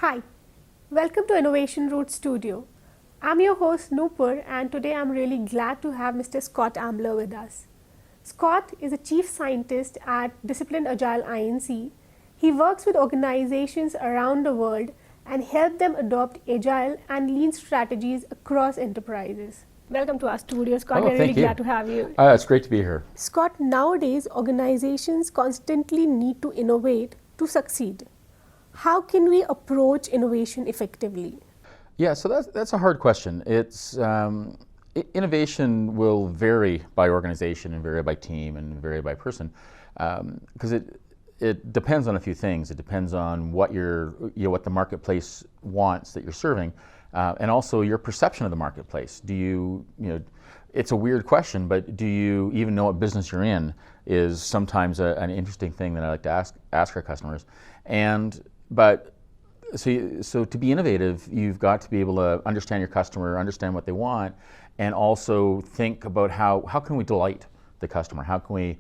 Hi, welcome to Innovation Root Studio. I'm your host Noopur, and today I'm really glad to have Mr. Scott Ambler with us. Scott is a chief scientist at Disciplined Agile Inc. He works with organizations around the world and helps them adopt agile and lean strategies across enterprises. Welcome to our studio, Scott. We're really glad to have you. It's great to be here. Scott, nowadays organizations constantly need to innovate to succeed. How can we approach innovation effectively? Yeah, so that's a hard question. Innovation will vary by organization and vary by team and vary by person because it depends on a few things. It depends on what what the marketplace wants that you're serving, and also your perception of the marketplace. It's a weird question, but do you even know what business you're in? Is sometimes an interesting thing that I like to ask our customers, So to be innovative, you've got to be able to understand your customer, understand what they want, and also think about how can we delight the customer? How can we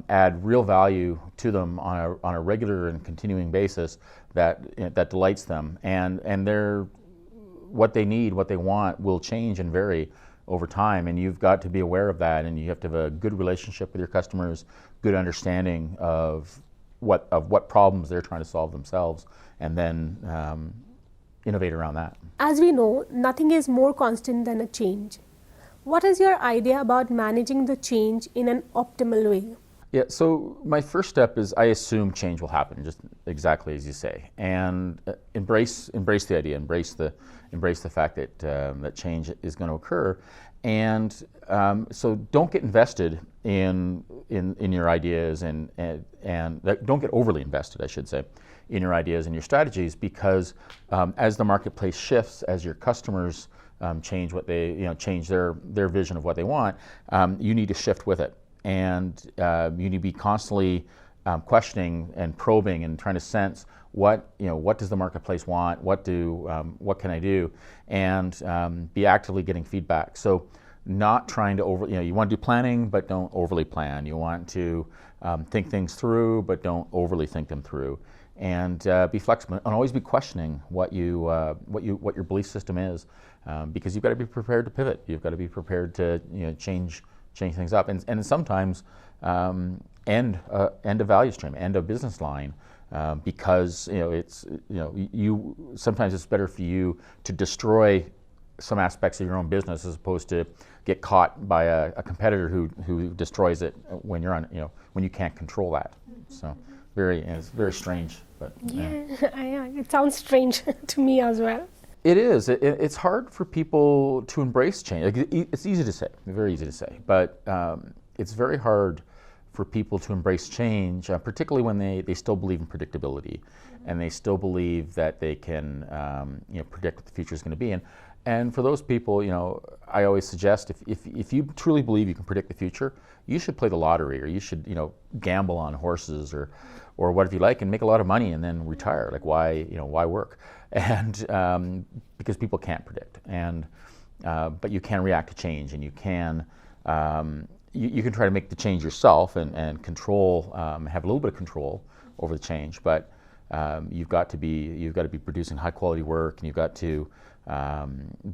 add real value to them on a regular and continuing basis that delights them? And what they need, what they want will change and vary over time, and you've got to be aware of that, and you have to have a good relationship with your customers, good understanding of what problems they're trying to solve themselves, and then innovate around that. As we know, nothing is more constant than a change. What is your idea about managing the change in an optimal way? Yeah, so my first step is I assume change will happen, just exactly as you say, and embrace the idea, embrace the fact that change is going to occur, and so don't get invested in your ideas and don't get overly invested, I should say, in your ideas and your strategies, because as the marketplace shifts, as your customers change change their vision of what they want, you need to shift with it, and you need to be constantly questioning and probing and trying to sense what does the marketplace want, what can I do, and be actively getting feedback. So not trying to you want to do planning, but don't overly plan. You want to think things through, but don't overly think them through, and be flexible and always be questioning what your belief system is, because you've got to be prepared to pivot. You've got to be prepared to change things up, and sometimes end a value stream, end a business line, because sometimes it's better for you to destroy some aspects of your own business as opposed to get caught by a competitor who destroys it when when you can't control that. So it's very strange, but It sounds strange to me as well. It is. It's hard for people to embrace change. It's easy to say, very easy to say, but it's very hard for people to embrace change, particularly when they still believe in predictability, and they still believe that they can predict what the future is going to be. And for those people, I always suggest if you truly believe you can predict the future, you should play the lottery, or you should gamble on horses or whatever you like, and make a lot of money and then retire. Like why work? And because people can't predict, but you can react to change, and you can try to make the change yourself and control, have a little bit of control over the change. But you've got to be producing high quality work, and you've got to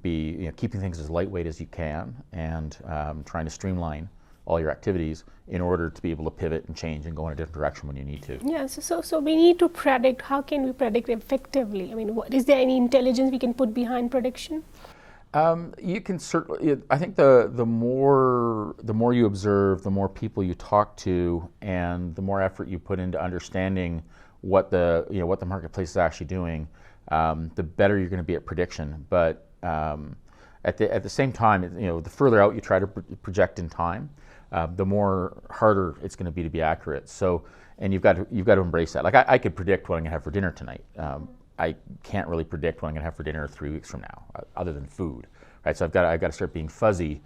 be keeping things as lightweight as you can, and trying to streamline all your activities in order to be able to pivot and change and go in a different direction when you need to. Yeah, so we need to predict. How can we predict effectively? I mean, is there any intelligence we can put behind prediction? You can certainly. I think the more you observe, the more people you talk to, and the more effort you put into understanding what the marketplace is actually doing, the better you're going to be at prediction. But at the same time, the further out you try to project in time, the more harder it's going to be accurate. So, and you've got to embrace that. Like I could predict what I'm going to have for dinner tonight. I can't really predict what I'm going to have for dinner 3 weeks from now, other than food, right? So I've got to start being fuzzy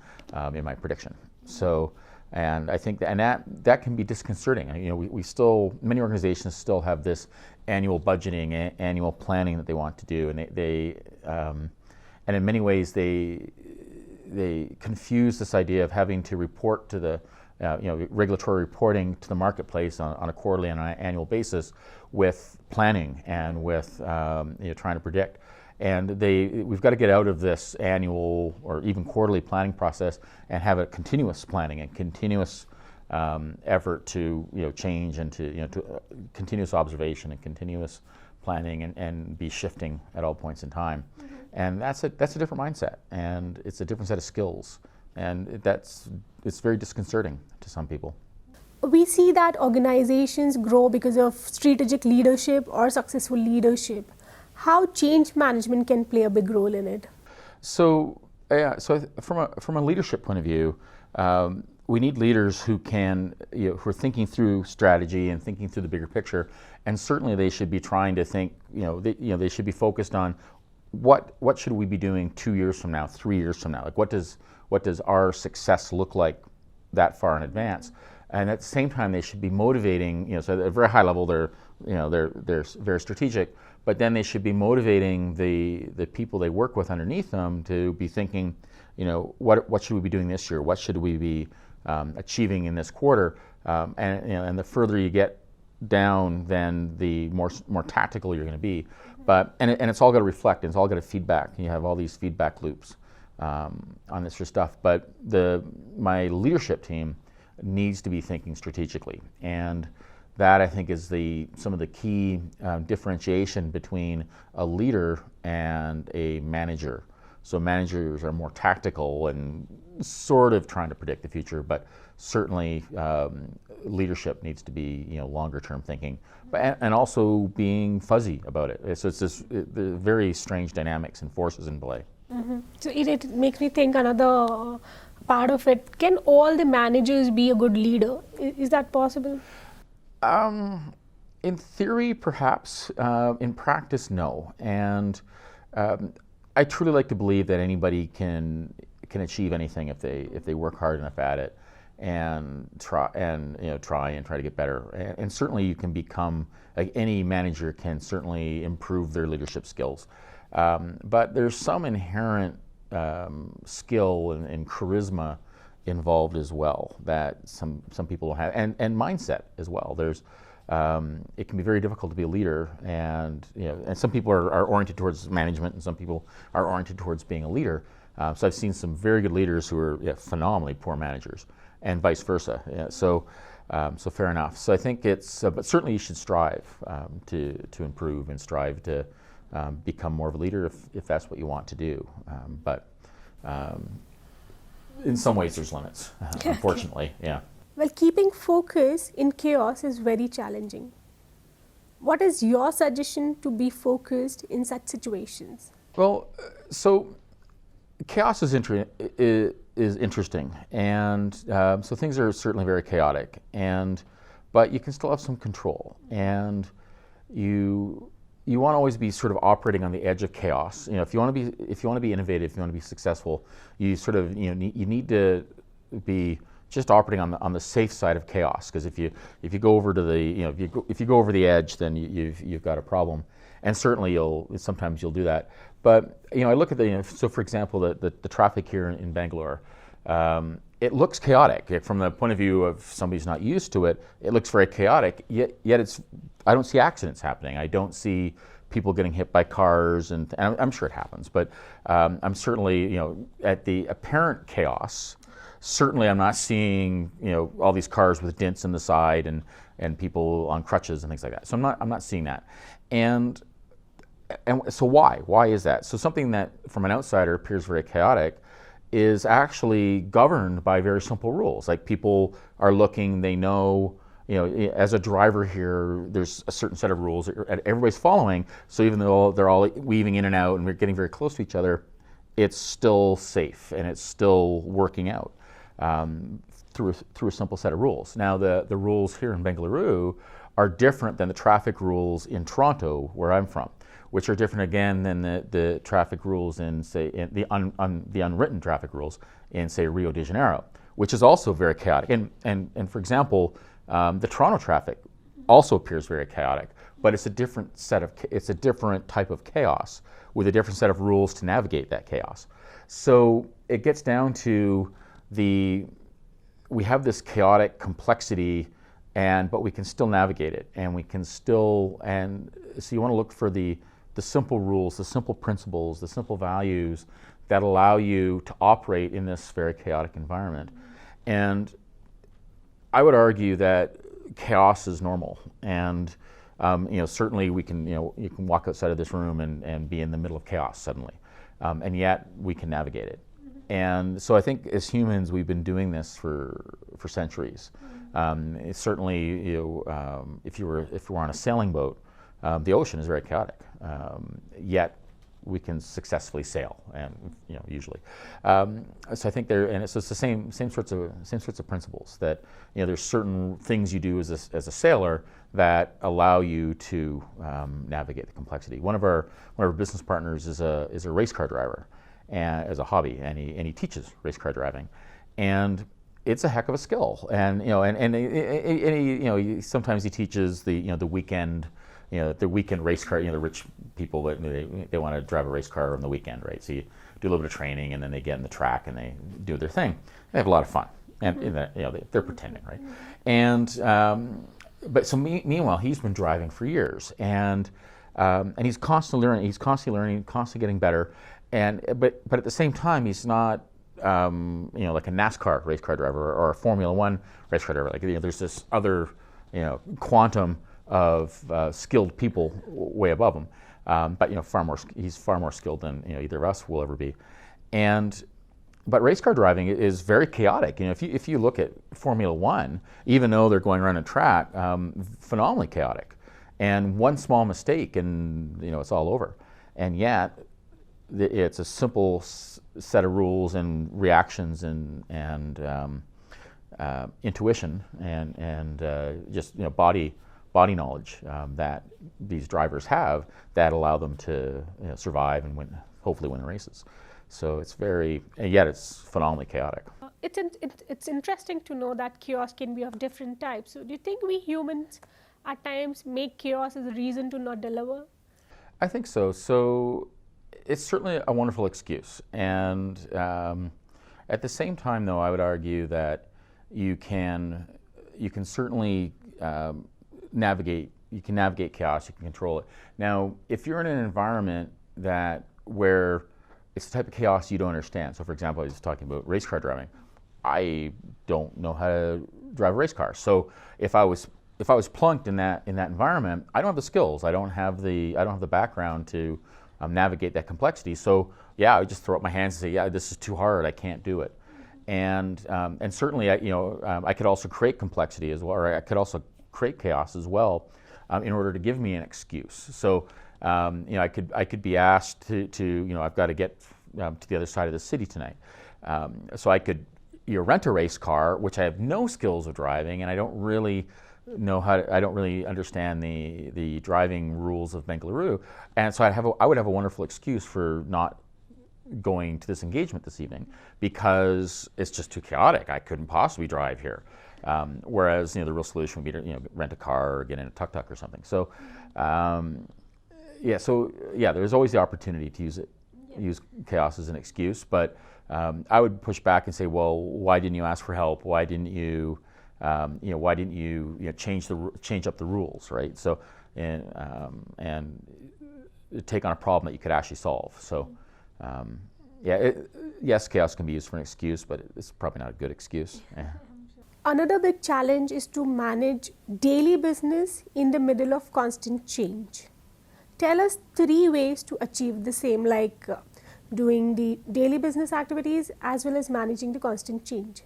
in my prediction. So, and I think that can be disconcerting. Many organizations still have this annual budgeting, annual planning that they want to do, and and in many ways they confuse this idea of having to report to regulatory reporting to the marketplace on a quarterly and an annual basis, with planning and with trying to predict. And we've got to get out of this annual or even quarterly planning process and have a continuous planning and continuous effort to change and to continuous observation and continuous planning and be shifting at all points in time. Mm-hmm. And that's a different mindset, and it's a different set of skills, and it's very disconcerting to some people. We see that organizations grow because of strategic leadership or successful leadership. How change management can play a big role in it? So from a leadership point of view, we need leaders who who are thinking through strategy and thinking through the bigger picture, and certainly they should be trying to think. They should be focused on what should we be doing 2 years from now, 3 years from now. Like what does our success look like that far in advance? And at the same time, they should be motivating. So at a very high level, they're very strategic. But then they should be motivating the people they work with underneath them to be thinking, what should we be doing this year? What should we be achieving in this quarter? And the further you get down, then the more tactical you're going to be. But and it's all got to reflect. And it's all got to feedback. You have all these feedback loops on this sort of stuff. But my leadership team needs to be thinking strategically, and that I think is some of the key differentiation between a leader and a manager. So managers are more tactical and sort of trying to predict the future, but certainly leadership needs to be longer term thinking, and also being fuzzy about it. So it's this the very strange dynamics and forces in play. Mm-hmm. So it makes me think another part of it. Can all the managers be a good leader? Is that possible? In theory, perhaps. In practice, no. And I truly like to believe that anybody can achieve anything if they work hard enough at it and try to get better. And certainly, you can become, like any manager can certainly improve their leadership skills. But there's some inherent skill and charisma involved as well that some people have, and mindset as well. There's it can be very difficult to be a leader, and some people are oriented towards management, and some people are oriented towards being a leader. So I've seen some very good leaders who are phenomenally poor managers, and vice versa. So fair enough. So I think it's, but certainly you should strive to improve and strive to become more of a leader if that's what you want to do. But in some ways there's limits, unfortunately. Yeah. Well, keeping focus in chaos is very challenging. What is your suggestion to be focused in such situations? Well, so chaos is interesting, and so things are certainly very chaotic, but you can still have some control, and you want to always be sort of operating on the edge of chaos. If you want to be innovative, if you want to be successful, you sort of you need to be just operating on the safe side of chaos, because if you go over to the if you go over the edge, then you've got a problem, and certainly sometimes you'll do that. But I look at so for example the traffic here in Bangalore, it looks chaotic from the point of view of somebody who's not used to it. It looks very chaotic, yet I don't see accidents happening. I don't see people getting hit by cars, and I'm sure it happens, but I'm certainly at the apparent chaos. Certainly, I'm not seeing all these cars with dents in the side and people on crutches and things like that. So I'm not seeing that. And so why is that? So something that from an outsider appears very chaotic is actually governed by very simple rules. Like people are looking, they know, as a driver here, there's a certain set of rules that everybody's following. So even though they're all weaving in and out and we're getting very close to each other, it's still safe and it's still working out. Through a simple set of rules. Now the rules here in Bengaluru are different than the traffic rules in Toronto, where I'm from, which are different again than the traffic rules in the unwritten traffic rules in say Rio de Janeiro, which is also very chaotic. And for example, the Toronto traffic also appears very chaotic, but it's a different type of chaos with a different set of rules to navigate that chaos. So it gets down to we have this chaotic complexity, but we can still navigate it, and we can still, and so you want to look for the simple rules, the simple principles, the simple values that allow you to operate in this very chaotic environment. And I would argue that chaos is normal, and certainly we can, you can walk outside of this room and be in the middle of chaos suddenly, and yet we can navigate it. And so I think as humans, we've been doing this for centuries. Certainly, if you were on a sailing boat, the ocean is very chaotic. Yet we can successfully sail, and usually. So I think it's the same sorts of principles that there's certain things you do as a sailor that allow you to navigate the complexity. One of our business partners is a race car driver, and as a hobby, and he teaches race car driving, and it's a heck of a skill. And sometimes he teaches the weekend. The weekend race car, the rich people, they want to drive a race car on the weekend, right? So you do a little bit of training, and then they get in the track and they do their thing. They have a lot of fun, and they're pretending, right? And but so meanwhile, he's been driving for years, and he's constantly learning, constantly getting better, but at the same time, he's not like a NASCAR race car driver or a Formula One race car driver. Like there's this other quantum of skilled people way above him, but he's far more skilled than either of us will ever be. But race car driving is very chaotic. If you look at Formula One, even though they're going around a track, phenomenally chaotic, and one small mistake and it's all over. And yet it's a simple set of rules and reactions and intuition and just body knowledge that these drivers have that allow them to survive and hopefully win races. So yet it's phenomenally chaotic. It's interesting to know that chaos can be of different types. So do you think we humans at times make chaos as a reason to not deliver? I think so. So it's certainly a wonderful excuse. And at the same time, though, I would argue that you can certainly navigate chaos, you can control it. Now, if you're in an environment where it's the type of chaos you don't understand. So for example, I was talking about race car driving. I don't know how to drive a race car. So if I was plunked in that environment, I don't have the skills. I don't have the background to navigate that complexity. So yeah, I would just throw up my hands and say, yeah, this is too hard. I can't do it. And certainly, I could also create complexity as well, or I could also create chaos as well, in order to give me an excuse. So, I could be asked to I've got to get to the other side of the city tonight. So I could rent a race car, which I have no skills of driving, and I don't really understand the driving rules of Bengaluru, and so I would have a wonderful excuse for not going to this engagement this evening because it's just too chaotic. I couldn't possibly drive here. Whereas the real solution would be to rent a car or get in a tuk-tuk or something. So there's always the opportunity to use chaos as an excuse. But I would push back and say, well, why didn't you ask for help? Why didn't you change up the rules, right? So and take on a problem that you could actually solve. So. Yes, chaos can be used for an excuse, but it's probably not a good excuse. Yeah. Another big challenge is to manage daily business in the middle of constant change. Tell us 3 ways to achieve the same, like doing the daily business activities as well as managing the constant change.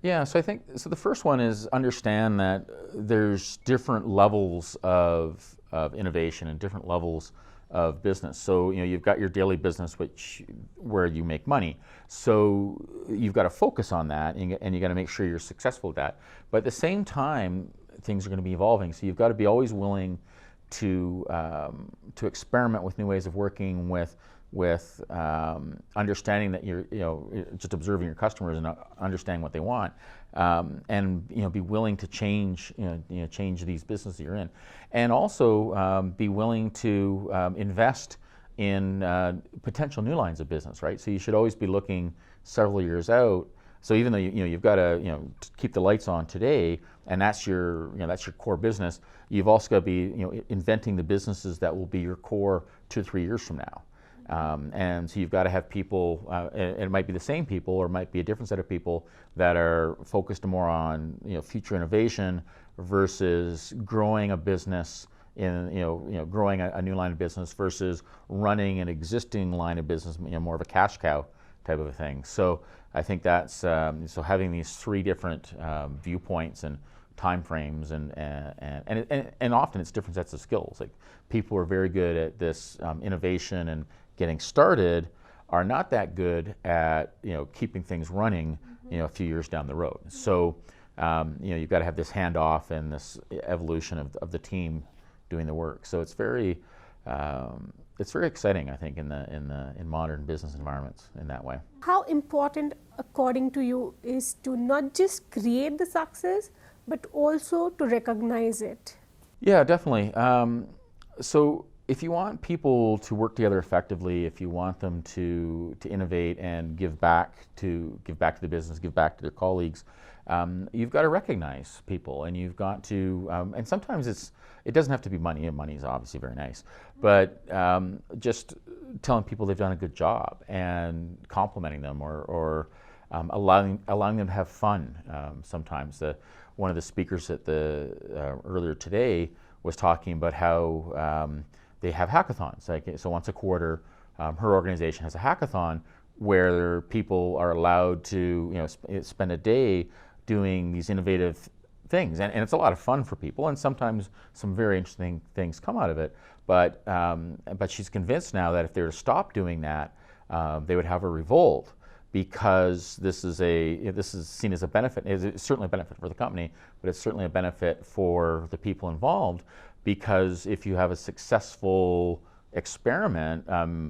Yeah, so I think the first one is understand that there's different levels of innovation and different levels of business. So you've got your daily business, where you make money. So you've got to focus on that, and you got to make sure you're successful at that. But at the same time, things are going to be evolving. So you've got to be always willing to experiment with new ways of working, with understanding that you're just observing your customers and understanding what they want, and be willing to change these businesses you're in, and also be willing to invest in potential new lines of business, right? So you should always be looking several years out, So even though you've got to keep the lights on today, and that's your core business, you've also got to be inventing the businesses that will be your core 2 or 3 years from now. And so you've got to have people, and it might be the same people, or it might be a different set of people that are focused more on future innovation versus growing a business growing a new line of business versus running an existing line of business, more of a cash cow type of a thing. So I think that's so having these 3 different viewpoints and time frames, and often it's different sets of skills. Like people who are very good at this innovation and getting started are not that good at keeping things running a few years down the road. So you've got to have this handoff and this evolution of the team doing the work. So it's very exciting, I think, in modern business environments in that way. How important, according to you, is to not just create the success, but also to recognize it? Yeah, definitely. So if you want people to work together effectively, if you want them to innovate and give back to the business, give back to their colleagues, you've got to recognize people, and you've got to, and sometimes it doesn't have to be money, and money is obviously very nice, but just telling people they've done a good job and complimenting them, or allowing them to have fun. Sometimes one of the speakers at earlier today was talking about how they have hackathons. So once a quarter, her organization has a hackathon where people are allowed to spend a day doing these innovative things, and it's a lot of fun for people, and sometimes some very interesting things come out of it. But she's convinced now that if they were to stop doing that, they would have a revolt, because this is seen as a benefit. It's certainly a benefit for the company, but it's certainly a benefit for the people involved, because if you have a successful experiment,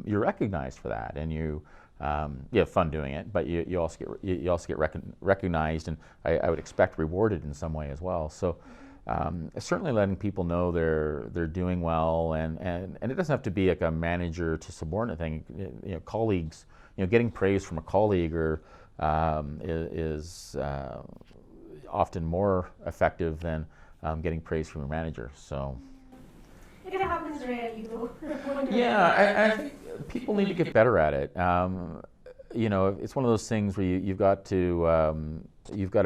you're recognized for that, and you have fun doing it, but you also get recognized, and I would expect rewarded in some way as well. So certainly letting people know they're doing well, and it doesn't have to be like a manager to subordinate thing. Colleagues, getting praise from a colleague is often more effective than getting praise from a manager. So it happens rarely, though. Yeah, I think people need to get better at it. It's one of those things where you've got to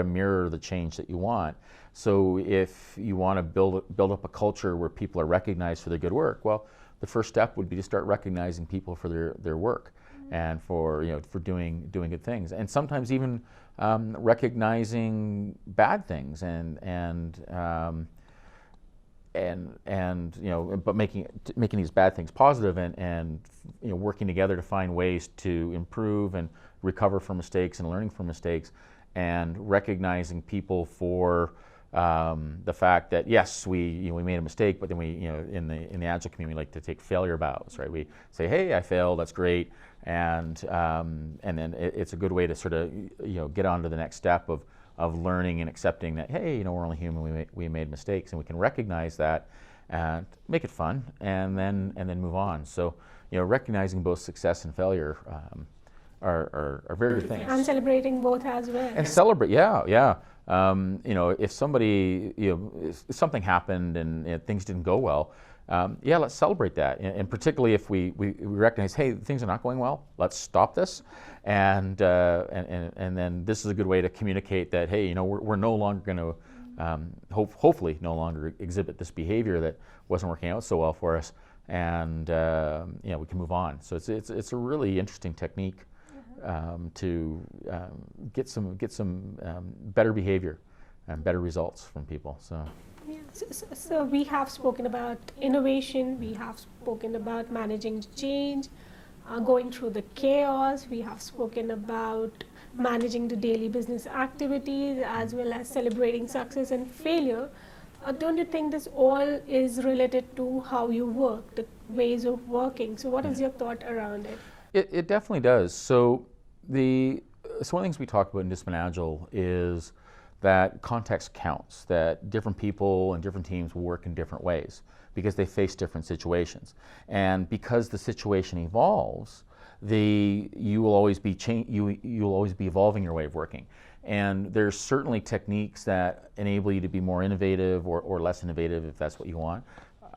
mirror the change that you want. So if you want to build up a culture where people are recognized for their good work, well, the first step would be to start recognizing people for their work, and for doing good things, and sometimes even recognizing bad things, but making these bad things positive, and working together to find ways to improve and recover from mistakes and learning from mistakes, and recognizing people for the fact that yes, we made a mistake, but then we in the Agile community, we like to take failure bows, right? We say, hey, I failed, that's great, and then it's a good way to sort of get on to the next step of learning and accepting that, hey, we're only human, we made mistakes, and we can recognize that and make it fun, and then move on. So recognizing both success and failure are very good things. And celebrating both as well. And celebrate, yeah. If somebody, if something happened and things didn't go well, let's celebrate that. And particularly if we recognize, hey, things are not going well, let's stop this. And then this is a good way to communicate that, hey, we're no longer going to, hopefully no longer exhibit this behavior that wasn't working out so well for us. And we can move on. So it's a really interesting technique to get some better behavior and better results from people. So. Yeah. So we have spoken about innovation, we have spoken about managing change, going through the chaos, we have spoken about managing the daily business activities, as well as celebrating success and failure. Don't you think this all is related to how you work, the ways of working? So what is your thought around it? It definitely does. So one of the things we talk about in Disciplined Agile is that context counts, that different people and different teams will work in different ways because they face different situations. And because the situation evolves, you will always be you'll always be evolving your way of working. And there's certainly techniques that enable you to be more innovative or less innovative if that's what you want.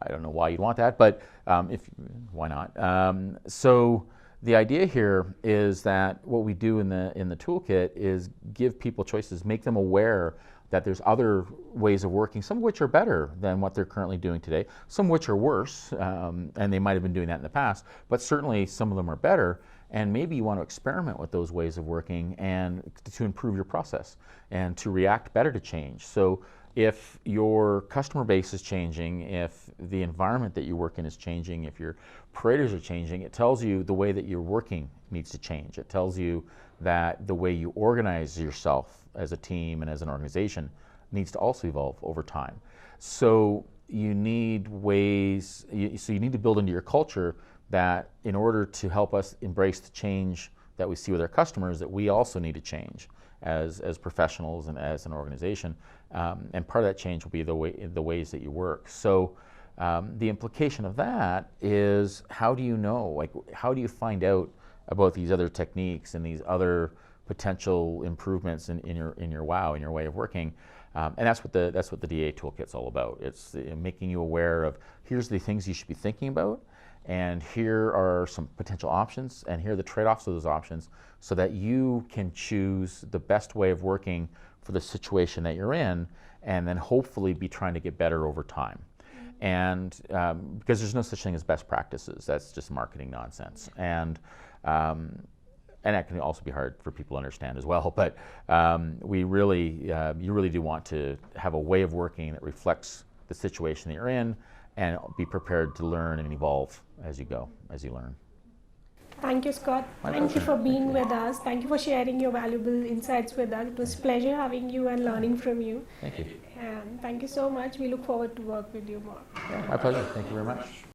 I don't know why you'd want that, but why not? So the idea here is that what we do in the toolkit is give people choices, make them aware that there's other ways of working, some of which are better than what they're currently doing today, some of which are worse, and they might have been doing that in the past, but certainly some of them are better, and maybe you want to experiment with those ways of working and to improve your process and to react better to change. So if your customer base is changing, if the environment that you work in is changing, if your parators are changing, it tells you the way that you're working needs to change. It tells you that the way you organize yourself as a team and as an organization needs to also evolve over time. So you need ways, so you need to build into your culture that in order to help us embrace the change that we see with our customers, that we also need to change as professionals and as an organization. And part of that change will be the ways that you work. So the implication of that is, how do you know, like how do you find out about these other techniques and these other potential improvements in your way of working? And that's what the DA toolkit's all about. It's making you aware of, here's the things you should be thinking about, and here are some potential options, and here are the trade-offs of those options, so that you can choose the best way of working for the situation that you're in, and then hopefully be trying to get better over time. And because there's no such thing as best practices, that's just marketing nonsense. And that can also be hard for people to understand as well. But you really do want to have a way of working that reflects the situation that you're in, and be prepared to learn and evolve as you go, as you learn. Thank you, Scott. My Thank you pleasure. for being with us. Thank you for sharing your valuable insights with us. It was a pleasure having you and learning from you. Thank you. And thank you so much. We look forward to work with you more. Yeah, my pleasure. Thank you very much.